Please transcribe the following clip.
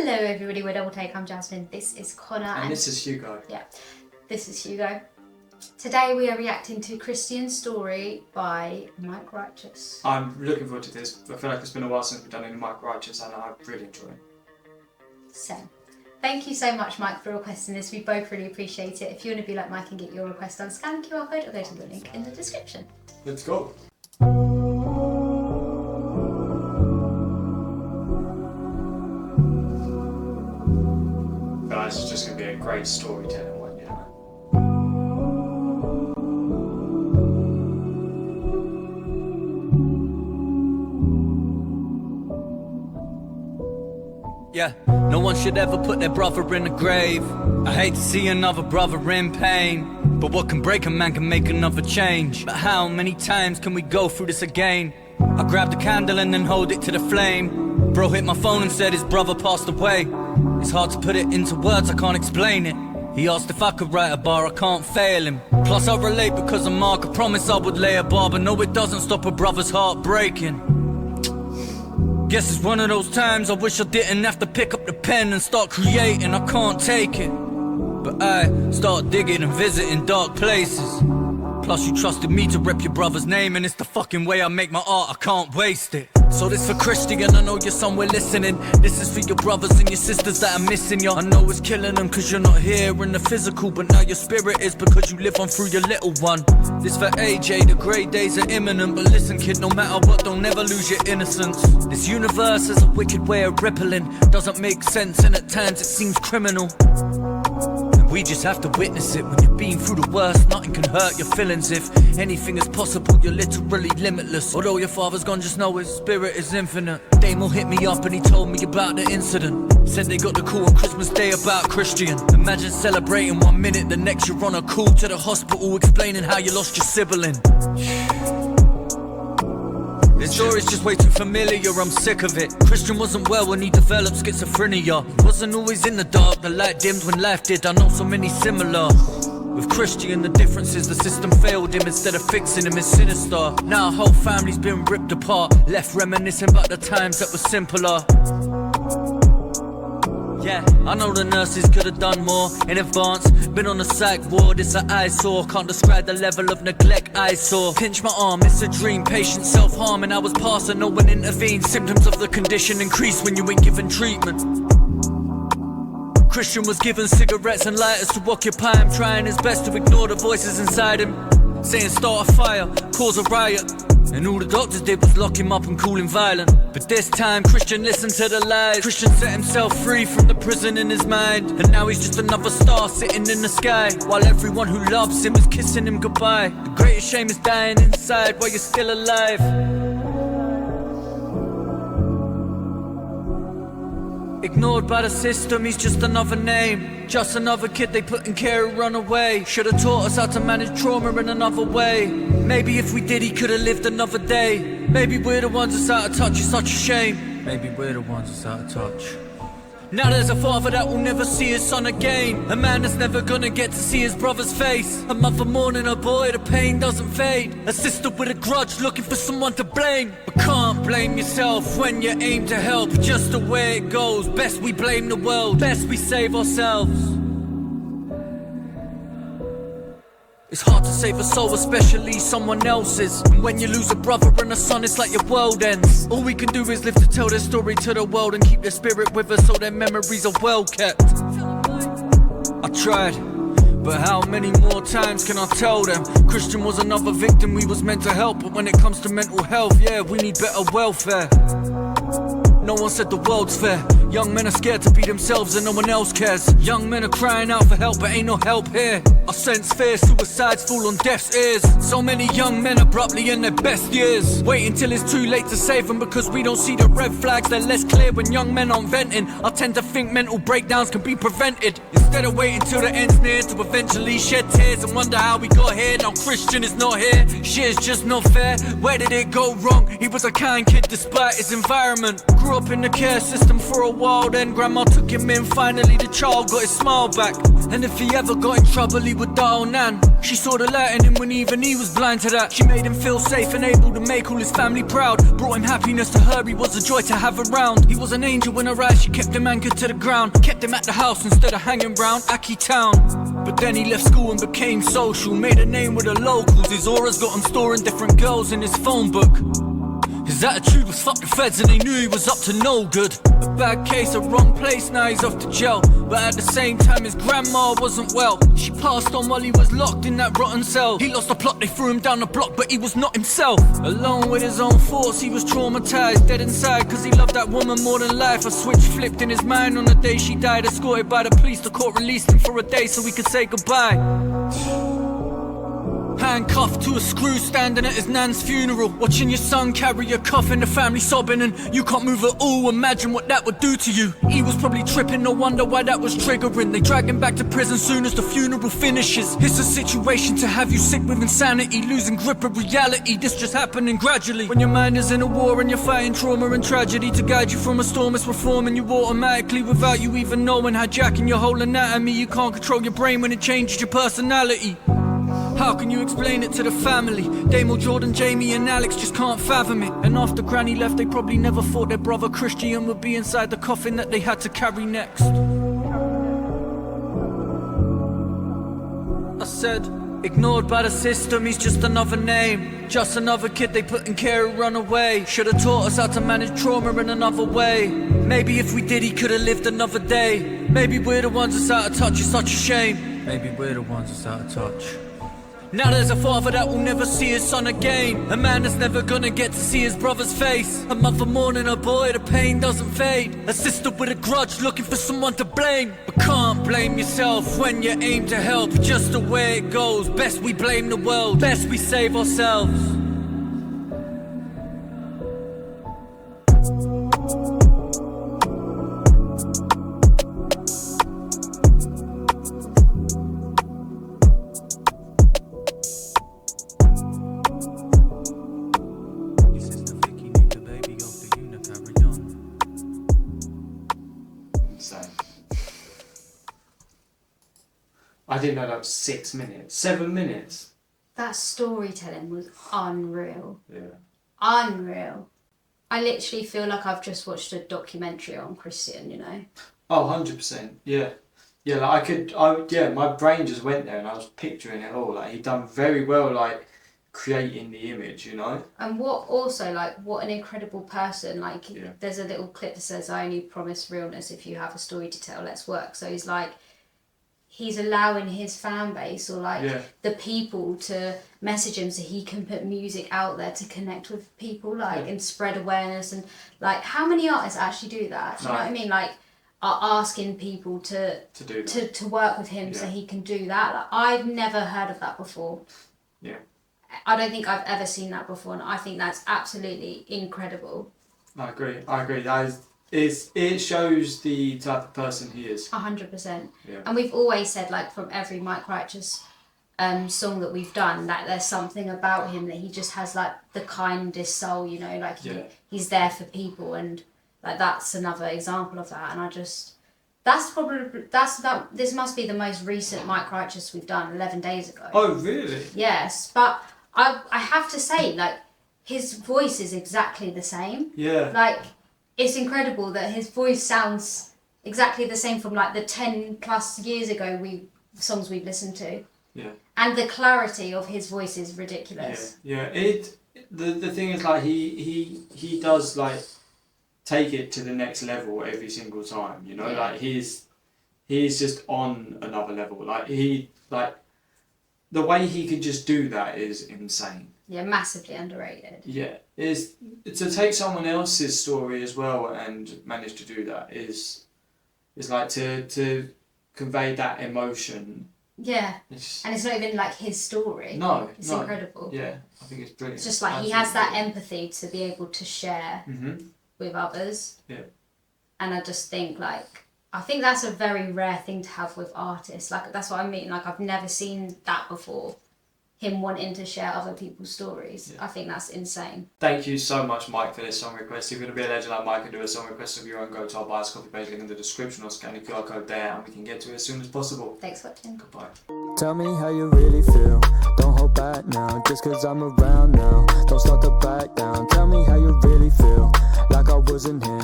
Hello everybody, we're Double Take, I'm Jasmine, this is Connor and this is Hugo. Yeah, this is Hugo. Today we are reacting to Christian's Story by Mike Righteous. I'm looking forward to this. I feel like it's been a while since we've done any Mike Righteous and I really enjoy it. Same. Thank you so much, Mike, for requesting this. We both really appreciate it. If you want to be like Mike and get your request done, scan the QR code or go to the link in the description. Let's go. This is just going to be a great storytelling one, yeah. Yeah, no one should ever put their brother in a grave. I hate to see another brother in pain, but what can break a man can make another change. But how many times can we go through this again? I grabbed a candle and then hold it to the flame. Bro hit my phone and said his brother passed away. It's hard to put it into words, I can't explain it. He asked if I could write a bar, I can't fail him. Plus I relate because of Mark, I promised I would lay a bar, but no, it doesn't stop a brother's heart breaking. Guess it's one of those times I wish I didn't have to pick up the pen and start creating, I can't take it. But I start digging and visiting dark places. Plus you trusted me to rep your brother's name, and it's the fucking way I make my art, I can't waste it. So this for Christian, I know you're somewhere listening. This is for your brothers and your sisters that are missing you. I know it's killing them cause you're not here in the physical, but now your spirit is because you live on through your little one. This for AJ, the grey days are imminent, but listen kid, no matter what, don't never lose your innocence. This universe is a wicked way of rippling, doesn't make sense and at times it seems criminal. We just have to witness it. When you've been through the worst, nothing can hurt your feelings. If anything is possible, you're literally limitless. Although your father's gone, just know his spirit is infinite. Damo hit me up and he told me about the incident. Said they got the call on Christmas Day about Christian. Imagine celebrating 1 minute, the next you're on a call to the hospital explaining how you lost your sibling. This story's just way too familiar, I'm sick of it. Christian wasn't well when he developed schizophrenia. He wasn't always in the dark, the light dimmed when life did. I know so many similar. With Christian, the difference is the system failed him. Instead of fixing him, it's sinister. Now our whole family's been ripped apart, left reminiscing about the times that were simpler. Yeah, I know the nurses could have done more in advance. Been on the psych ward, it's an eyesore. Can't describe the level of neglect I saw. Pinch my arm, it's a dream, patient self-harm. And I was past and no one intervened. Symptoms of the condition increase when you ain't given treatment. Christian was given cigarettes and lighters to occupy him, trying his best to ignore the voices inside him, saying start a fire, cause a riot. And all the doctors did was lock him up and call him violent. But this time Christian listened to the lies. Christian set himself free from the prison in his mind, and now he's just another star sitting in the sky, while everyone who loves him is kissing him goodbye. The greatest shame is dying inside while you're still alive. Ignored by the system, he's just another name, just another kid they put in care and run away. Should've taught us how to manage trauma in another way. Maybe if we did, he could've lived another day. Maybe we're the ones that's out of touch, it's such a shame. Maybe we're the ones that's out of touch. Now there's a father that will never see his son again, a man that's never gonna get to see his brother's face, a mother mourning her boy, the pain doesn't fade, a sister with a grudge looking for someone to blame. But can't blame yourself when you aim to help, just the way it goes. Best we blame the world, best we save ourselves. It's hard to save a soul, especially someone else's. And when you lose a brother and a son, it's like your world ends. All we can do is live to tell their story to the world and keep their spirit with us so their memories are well kept. I tried, but how many more times can I tell them? Christian was another victim we was meant to help, but when it comes to mental health, yeah, we need better welfare. No one said the world's fair. Young men are scared to be themselves and no one else cares. Young men are crying out for help but ain't no help here. I sense fear, suicides fall on deaf's ears. So many young men abruptly in their best years, waiting till it's too late to save them, because we don't see the red flags, they're less clear when young men aren't venting. I tend to think mental breakdowns can be prevented, instead of waiting till the end's near to eventually shed tears and wonder how we got here. Now Christian is not here, shit is just not fair. Where did it go wrong? He was a kind kid despite his environment. Grew up in the care system for a while, then grandma took him in. Finally the child got his smile back, and if he ever got in trouble he would dial Nan. She saw the light in him when even he was blind to that. She made him feel safe and able to make all his family proud. Brought him happiness to her, he was a joy to have around. He was an angel in her eyes, she kept him anchored to the ground. Kept him at the house instead of hanging round Aki Town. But then he left school and became social, made a name with the locals. His aura's got him storing different girls in his phone book. His attitude was fuck the feds and they knew he was up to no good. A bad case, a wrong place, now he's off to jail. But at the same time his grandma wasn't well. She passed on while he was locked in that rotten cell. He lost the plot, they threw him down the block, but he was not himself. Alone with his own thoughts, he was traumatized, dead inside, cause he loved that woman more than life. A switch flipped in his mind on the day she died. Escorted by the police, the court released him for a day so he could say goodbye. Handcuffed to a screw, standing at his nan's funeral, watching your son carry a coffin, the family sobbing, and you can't move at all. Imagine what that would do to you. He was probably tripping, no wonder why that was triggering. They drag him back to prison soon as the funeral finishes. It's a situation to have you sick with insanity, losing grip of reality. This just happening gradually. When your mind is in a war and you're fighting trauma and tragedy, to guide you from a storm it's reforming you automatically without you even knowing, hijacking your whole anatomy. You can't control your brain when it changes your personality. How can you explain it to the family? Damo, Jordan, Jamie and Alex just can't fathom it. And after Granny left they probably never thought their brother Christian would be inside the coffin that they had to carry next. I said, ignored by the system, he's just another name. Just another kid they put in care who run away. Should've taught us how to manage trauma in another way. Maybe if we did he could've lived another day. Maybe we're the ones that's out of touch, it's such a shame. Maybe we're the ones that's out of touch. Now there's a father that will never see his son again. A man that's never gonna get to see his brother's face. A mother mourning a boy, the pain doesn't fade. A sister with a grudge looking for someone to blame. But can't blame yourself when you aim to help. Just the way it goes, best we blame the world, best we save ourselves. I didn't know that was 6 minutes. 7 minutes. That storytelling was unreal. Yeah. Unreal. I literally feel like I've just watched a documentary on Christian, you know? Oh, 100%. Yeah. Yeah, like my brain just went there and I was picturing it all. Like, he'd done very well, like, creating the image, you know? And what an incredible person. Like, yeah. There's a little clip that says, I only promise realness if you have a story to tell, let's work. So he's like, he's allowing his fan base or the people to message him so he can put music out there to connect with people and spread awareness. And like, how many artists actually do that? Do you know what I mean? Like, are asking people to work with him so he can do that. Like, I've never heard of that before. Yeah. I don't think I've ever seen that before, and I think that's absolutely incredible. I agree. It shows the type of person he is. 100%. Yeah. And we've always said, like, from every Mike Righteous song that we've done, that there's something about him that he just has, like, the kindest soul, you know, like he's there for people, and like that's another example of that. And this must be the most recent Mike Righteous we've done, 11 days ago. Oh, really? Yes, but I have to say, like, his voice is exactly the same. Yeah. Like, it's incredible that his voice sounds exactly the same from like the 10 plus years ago songs we've listened to. Yeah. And the clarity of his voice is ridiculous. Yeah. The thing is, like, he does, like, take it to the next level every single time, you know? Like, he's just on another level. Like, the way he could just do that is insane. Yeah, massively underrated. Yeah, is to take someone else's story as well and manage to do that is like to convey that emotion. Yeah, and it's not even like his story. No, it's incredible. Yeah, I think it's brilliant. It's just like he has that empathy to be able to share with others. Yeah, and I just think I think that's a very rare thing to have with artists. Like, that's what I mean. Like, I've never seen that before. him wanting to share other people's stories. I think that's insane. Thank you so much, Mike, for this song request. If you're going to be a legend like Mike and do a song request of your own, go to our Buy Us Coffee page, link in the description, or scan the QR code there, and we can get to it as soon as possible. Thanks for watching. Goodbye. Tell me how you really feel. Don't hold back now, just 'cause I'm around now. Don't start to back down. Tell me how you really feel, like I wasn't here.